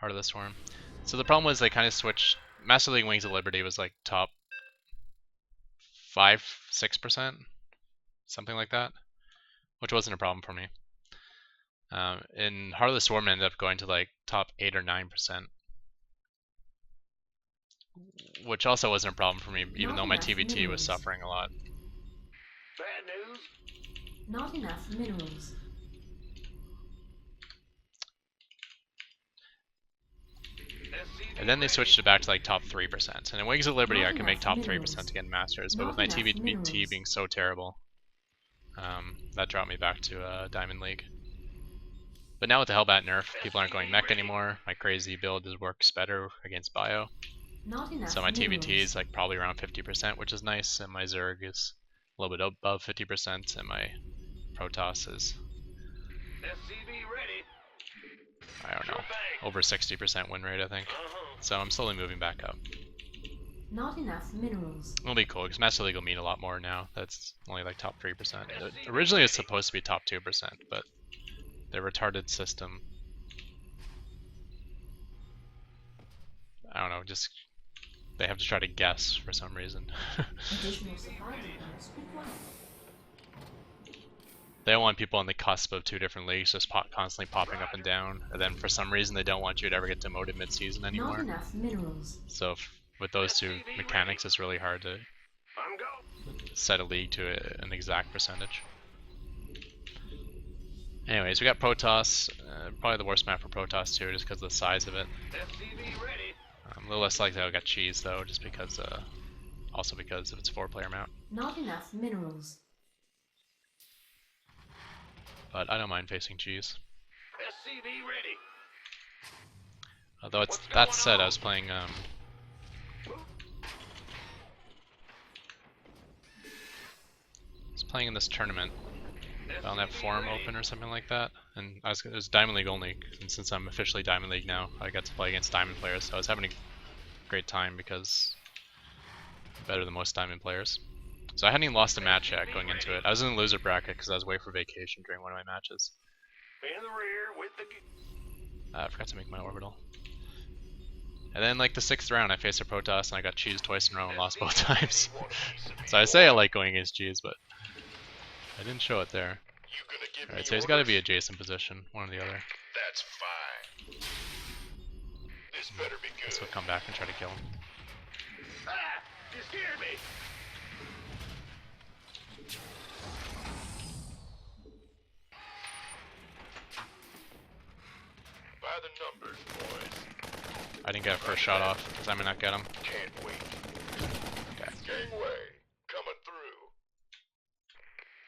Heart of the Swarm. So the problem was they kind of switched. Master League Wings of Liberty was like top 5-6%, something like that, which wasn't a problem for me. In Heart of the Swarm, it ended up going to like top 8 or 9%, which also wasn't a problem for me, even though my TvT was suffering a lot. Bad news. Not enough minerals. And then they switched it back to like top 3%. And in Wings of Liberty, I can make top 3% to get Masters, but with my TvT being so terrible, that dropped me back to Diamond League. But now with the Hellbat nerf, people aren't going mech anymore. My crazy build works better against Bio. So my TvT is like probably around 50%, which is nice, and my Zerg is a little bit above 50%, and my Protoss is, I don't know, over 60% win rate, I think. So I'm slowly moving back up. Not enough minerals. It'll be cool, because Master League will mean a lot more now. That's only like top 3%. Originally it's supposed to be top 2%, but their retarded system, I don't know, just they have to try to guess for some reason. They don't want people on the cusp of 2 different leagues just constantly popping up and down, and then for some reason they don't want you to ever get demoted mid-season anymore. Not enough minerals. So with those 2 mechanics, it's really hard to set a league to an exact percentage. Anyways, we got Protoss, probably the worst map for Protoss too, just because of the size of it. A little less likely I'll get Cheese though, just because, also because of its 4-player map. Not enough minerals. But I don't mind facing Cheese. Although it's that said, I was playing in this tournament. I don't have Forum open or something like that, and it was Diamond League only, and since I'm officially Diamond League now, I got to play against Diamond players, so I was having a great time because I'm better than most Diamond players. So I hadn't even lost a match yet going into it. I was in the loser bracket because I was away for vacation during one of my matches. I forgot to make my orbital. And then like the 6th round I faced a Protoss and I got cheesed twice in a row and lost both times. So I say I like going against cheese, but I didn't show it there. Alright, so he's got to be adjacent position, one or the other. That's fine. This better be good. Let's go come back and try to kill him. Ah! You scared me! By the numbers, boys. I didn't get a first shot off, because I may not get him. Can't wait. Okay. Gangway, coming through.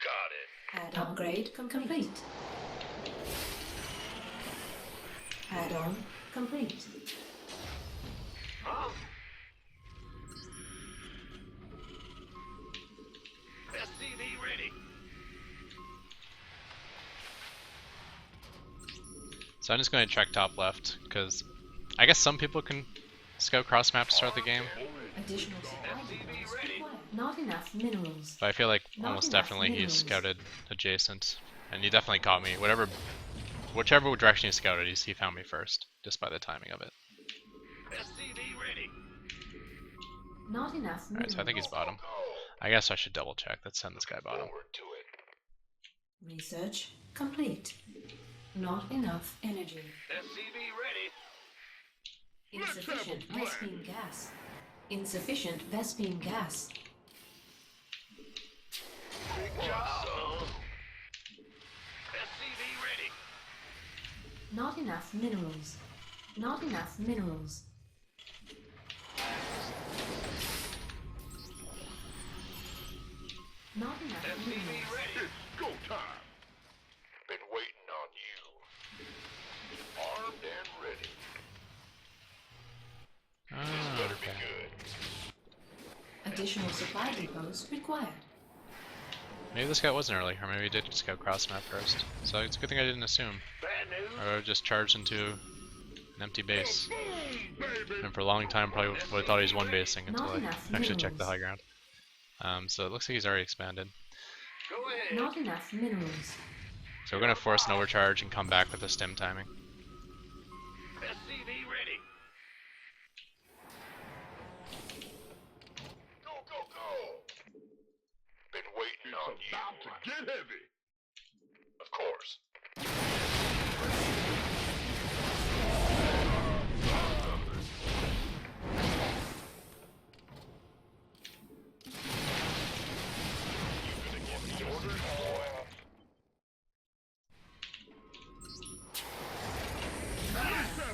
Got it. Add upgrade complete. Add-on complete. Huh? SCV ready. So I'm just going to check top left, because I guess some people can scout cross map to start the game, Additional supply depots required. Not enough minerals. but I feel like Not almost enough definitely he minerals. scouted adjacent, and he definitely caught me. Whichever direction he scouted, he found me first, just by the timing of it. SCV ready. Not enough minerals. Alright, so I think he's bottom. I guess I should double check. Let's send this guy bottom. Forward to it. Research complete. Not enough energy. SCV ready. Insufficient Vespine gas. Insufficient Vespine gas. Big job, son. SCV ready. Not enough minerals. Not enough minerals. Not enough SCV minerals. ready. It's go time. Been waiting on you. Armed and ready. Oh, Better be okay. good. Additional supply depots required. Maybe this guy wasn't early, or maybe he did scout cross map first. So it's a good thing I didn't assume. Bad news. Or I would've just charged into an empty base. And for a long time probably would have thought he was one basing until Not I enough actually checked the minerals. high ground. So it looks like he's already expanded. Go ahead. Not enough minerals. So we're gonna force an overcharge and come back with the stem timing. SCV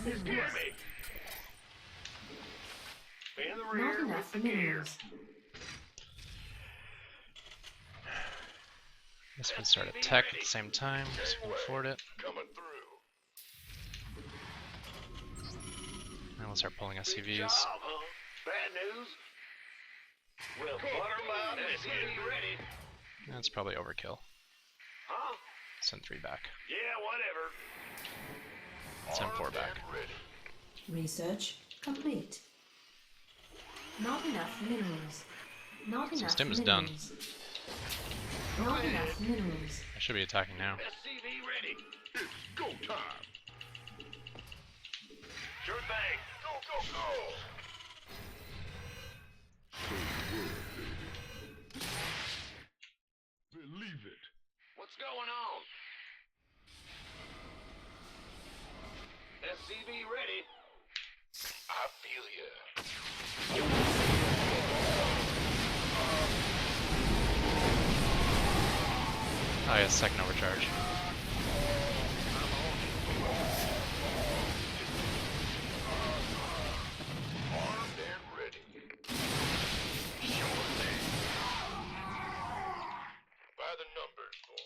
enough minerals. In the Not rear enough with the gear. minerals. This would start a tech at the same time, so we can afford it. Coming through. And we'll start pulling Big SCVs. job, huh? Bad news? Well, butter my biscuit. Ready? That's probably overkill. Huh? Send 3 back. Yeah, whatever. Send 4 Armed back. and ready. Research complete. Not enough minerals. Not So enough Stim is minerals. done. Not enough minerals. I should be attacking now. SCV ready. It's go time. Sure thing. Go, go, go. Believe it. What's going on? SCV ready. I feel ya. Oh yeah, second overcharge. Armed and ready. Sure thing. By the numbers, boy.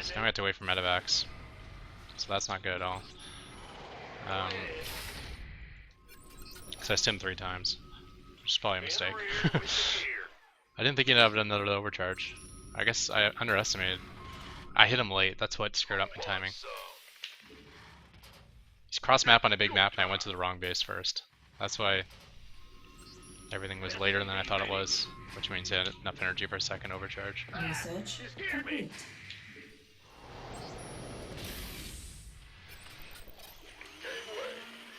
So now we have to wait for medevacs. So that's not good at all. Because I stimmed 3 times. Which is probably a mistake. I didn't think he'd have another overcharge. I guess I underestimated. I hit him late, that's what screwed up my timing. He's cross map on a big map and I went to the wrong base first. That's why everything was later than I thought it was, which means he had enough energy for a second overcharge. Research complete. Gateway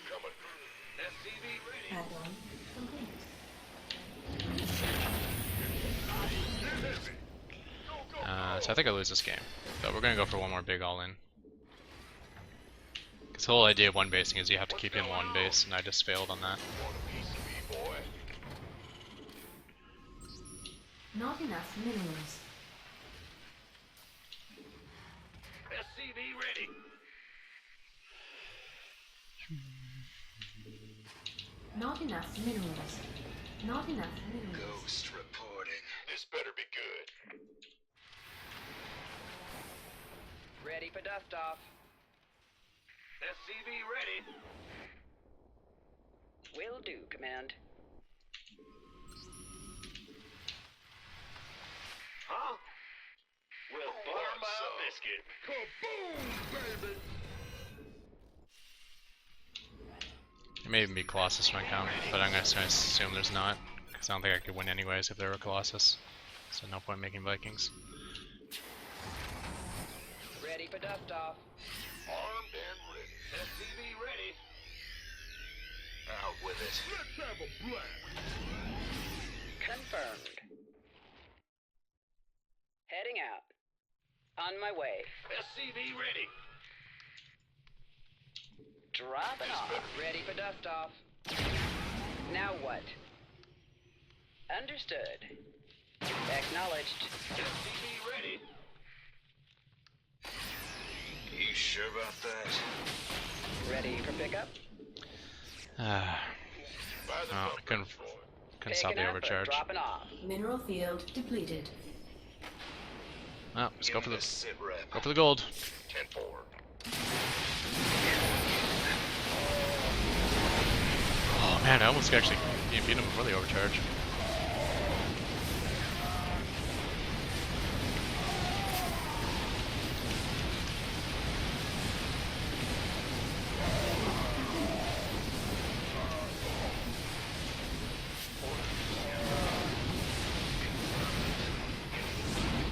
coming through. SCV ready. Add-on complete. So I think I lose this game, but we're gonna go for one more big all-in. Because the whole idea of one basing is you have to keep him one base, and I just failed on that. Want a piece of me, boy? Not enough minerals. SCV ready. Not enough minerals. Not enough minerals. Ghost reporting. This better be good. Ready for dust off. SCV ready. Will do, Command. Huh? Well, butter my biscuit. Kaboom, baby. There may even be Colossus run count, but I'm gonna assume there's not, because I don't think I could win anyways if there were Colossus. So no point making Vikings. Ready for dust off. Armed and ready. SCV ready. Out with it. Let's have a blast. Confirmed. Heading out. On my way. SCV ready. Dropping off. Ready for dust off. Now what? Understood. Acknowledged. SCV ready. You sure about that? Ready for pickup? Ah, By the oh, I numbers, couldn't boy. stop Picking the up or overcharge. dropping off. Mineral field depleted. Oh, let's go for the sit rep. gold. 10-4. Oh man, I almost actually beat him before the overcharge.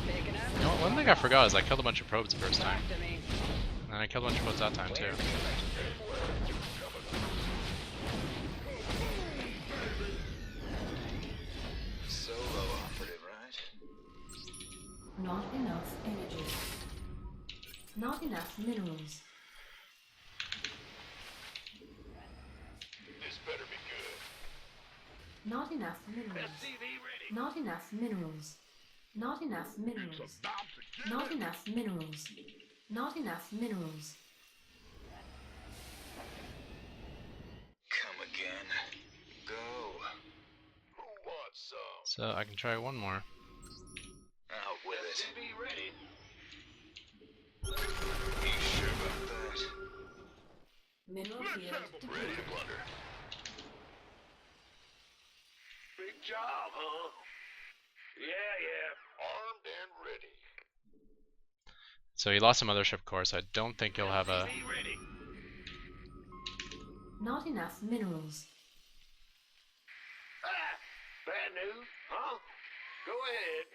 Picking up. You know, one thing I forgot is I killed a bunch of probes the first time. Talk to me. And I killed a bunch of probes that time too. Solo operative, right? Not enough energy. Not enough minerals. This better be good. Not enough minerals. SCV ready. Not enough minerals. Not enough minerals. About to get Not it. enough minerals. Not enough minerals. So I can try one more. Out with it. SCV ready. You sure about that? Mineral field Ready depleted. to plunder. Big job, huh? Yeah. Armed and ready. So he lost some mothership core, so I don't think he'll have a... SCV ready. Not enough minerals. Ah, bad news, huh? Go ahead.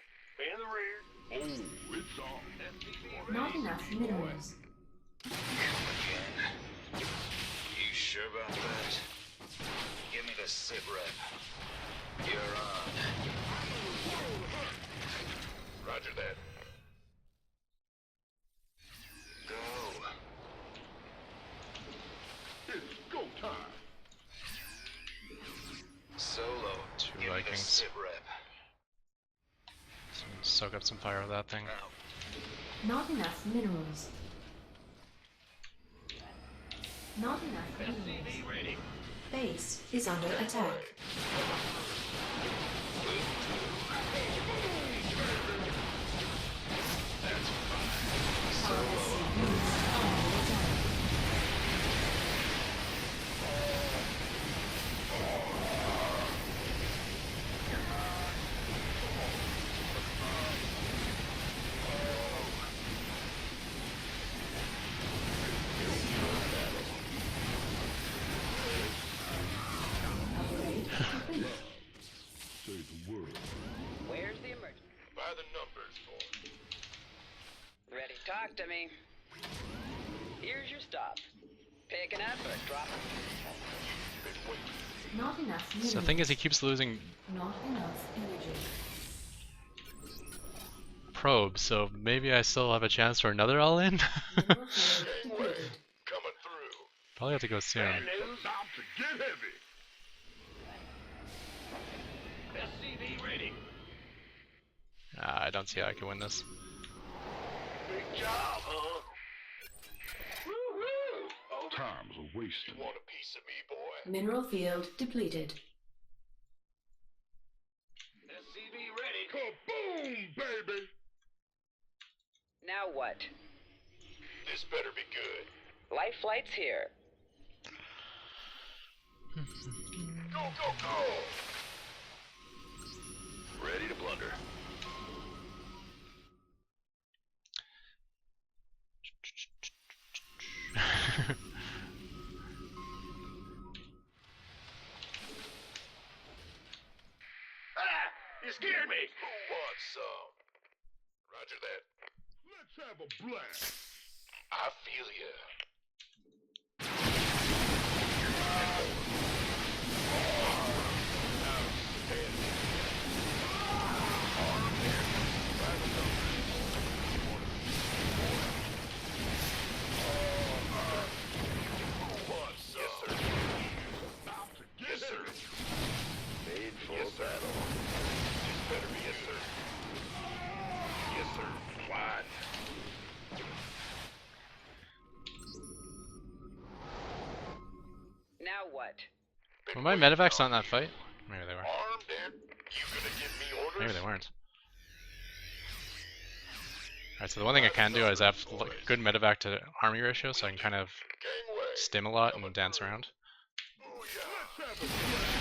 In the rear. Oh, it's on. SCV Not ready. enough minerals. Again. You sure about that? Give me the sit rep. You're on. Roger that. Go. It's go time. Solo. Two Give me the Vikings. sit rep. So soak up some fire with that thing. Out. Not enough minerals. Not enough minerals. SCV ready. Base is under attack. RSC units under attack. Upgrade complete. Where's the emergency? By the numbers, boy. Ready, talk to me. Here's your stop. Picking up or dropping? Been waiting. Not enough minerals. So the thing is, he keeps losing Not enough energy. probes, so maybe I still have a chance for another all-in? Mineral field depleted. Coming through. Probably have to go soon. Bad news. Time to get heavy. SCV ready. I don't see how I can win this. Big job, huh? Woo-hoo! Oh, Time's a wasting. you want a piece of me, boy? Mineral field depleted. SCV ready. Kaboom, baby! Now what? This better be good. Life flight's here. Go, go, go! Ready to plunder. Ah! You scared me! Who wants some? Roger that. Let's have a blast. I feel ya. Yes, sir. Made for battle. This better be yes, sir. Yes, sir. Fine. Now what? Were my medevacs not in that fight? Maybe they were. Armed and you gonna give me orders? Maybe they weren't. Alright, so the one thing I can do is have like, good medevac to army ratio, so I can kind of Gangway. stim a lot and dance around. Booyah. Let's have a blast.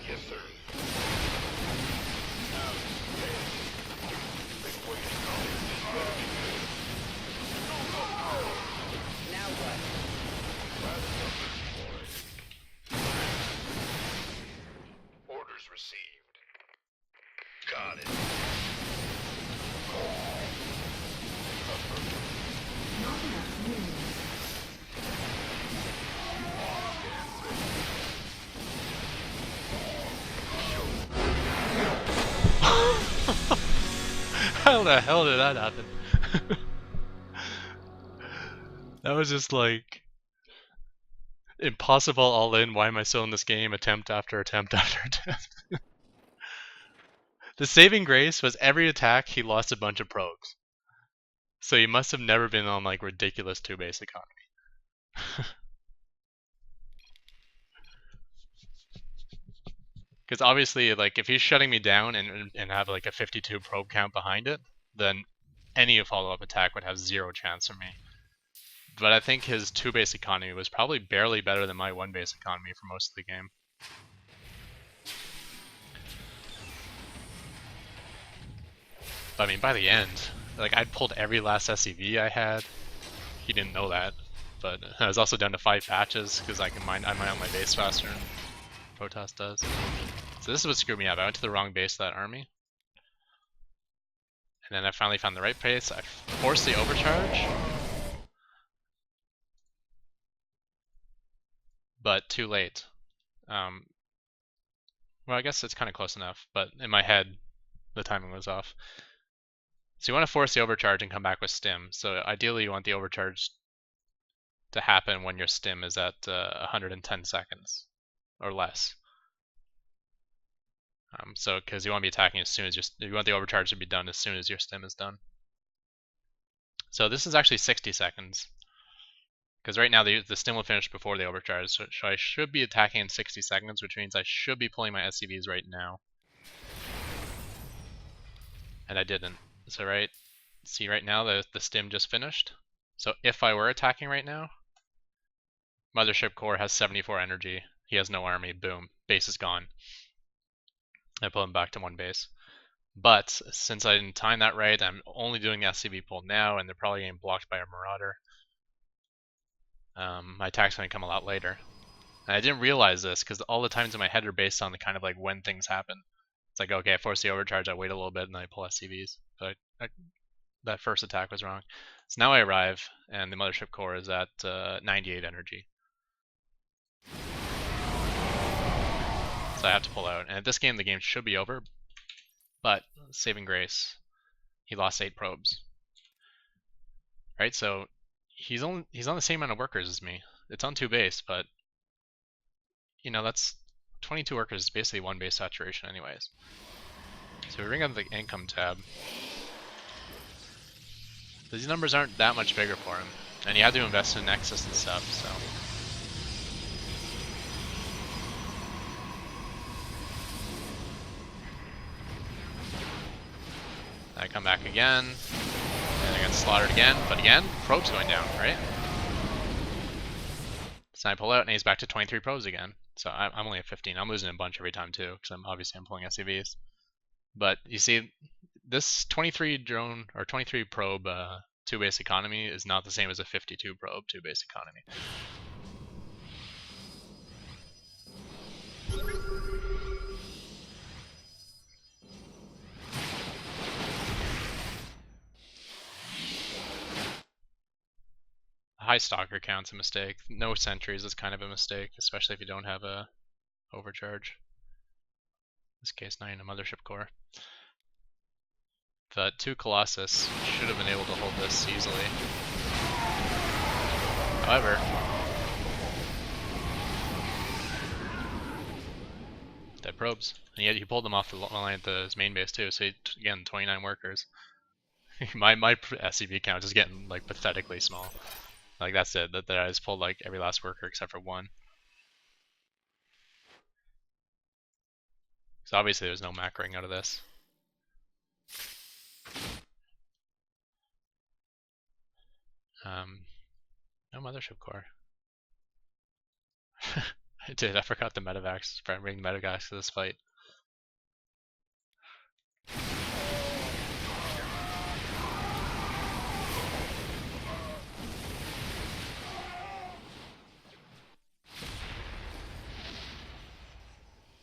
Yes, sir. Been waiting on it. This better be good. Go, go, go! Now what? By the numbers, boy. Orders received. Got it. Not enough minerals. How the hell did that happen? That was just like impossible all in. Why am I still in this game? Attempt after attempt after attempt. The saving grace was every attack he lost a bunch of probes. So he must have never been on like ridiculous 2 base economy. Because obviously, like, if he's shutting me down and have like a 52 probe count behind it, then any follow-up attack would have zero chance for me. But I think his 2 base economy was probably barely better than my 1 base economy for most of the game. But I mean, by the end, like, I'd pulled every last SCV I had. He didn't know that, but I was also down to 5 patches because I mine out my base faster than HotS does. So this is what screwed me up. I went to the wrong base of that army. And then I finally found the right base. I forced the overcharge. But too late. Well, I guess it's kind of close enough, but in my head, the timing was off. So you want to force the overcharge and come back with stim. So ideally you want the overcharge to happen when your stim is at 110 seconds or less. So because you want to be attacking as soon as you want the overcharge to be done as soon as your stim is done. So this is actually 60 seconds. Because right now the stim will finish before the overcharge, so I should be attacking in 60 seconds, which means I should be pulling my SCVs right now. And I didn't. So see right now the stim just finished. So if I were attacking right now, Mothership Core has 74 energy. He has no army. Boom. Base is gone. I pull him back to 1 base. But since I didn't time that right, I'm only doing the SCV pull now, and they're probably getting blocked by a Marauder. My attack's going to come a lot later. And I didn't realize this because all the times in my head are based on the kind of like when things happen. It's like, okay, I force the overcharge, I wait a little bit, and then I pull SCVs. But that first attack was wrong. So now I arrive, and the Mothership Core is at 98 energy. So I have to pull out. And at this game, the game should be over. But, saving grace, he lost 8 probes. Right, so he's on the same amount of workers as me. It's on 2 base, but you know, that's 22 workers is basically 1 base saturation anyways. So we bring up the income tab. These numbers aren't that much bigger for him. And he had to invest in Nexus and stuff, so. I come back again, and I get slaughtered again, but again, probe's going down, right? So I pull out, and he's back to 23 probes again. So I'm only at 15. I'm losing a bunch every time too, because I'm pulling SCVs. But you see, this 23 drone or 23 probe 2 base economy is not the same as a 52 probe 2 base economy. High stalker count's a mistake. No sentries is kind of a mistake, especially if you don't have a overcharge. In this case, not even a Mothership Core. The 2 Colossus should have been able to hold this easily. However, dead probes. And yet he pulled them off the line at his main base too, so again, 29 workers. my SCV count is getting like pathetically small. Like that's it, that I just pulled like every last worker except for 1. So obviously there's no macroing out of this. No Mothership Core. I did, I forgot the medevacs. Bring the medevacs to this fight.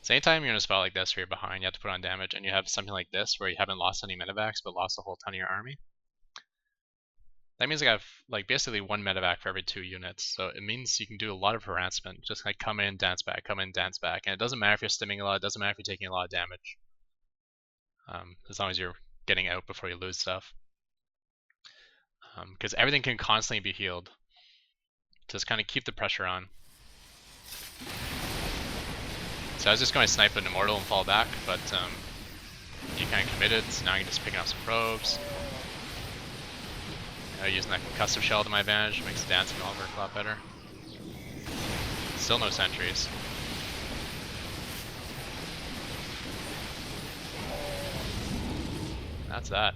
So anytime you're in a spot like this where you're behind, you have to put on damage, and you have something like this where you haven't lost any medevacs but lost a whole ton of your army. That means I have like basically 1 medevac for every 2 units, so it means you can do a lot of harassment, just like come in, dance back, come in, dance back, and it doesn't matter if you're stimming a lot, it doesn't matter if you're taking a lot of damage, as long as you're getting out before you lose stuff. Because everything can constantly be healed. Just kind of keep the pressure on. So I was just going to snipe an Immortal and fall back, but he kind of committed, so now I can just pick up some probes. Using that concussive shell to my advantage makes the dancing all work a lot better. Still no sentries. That's that.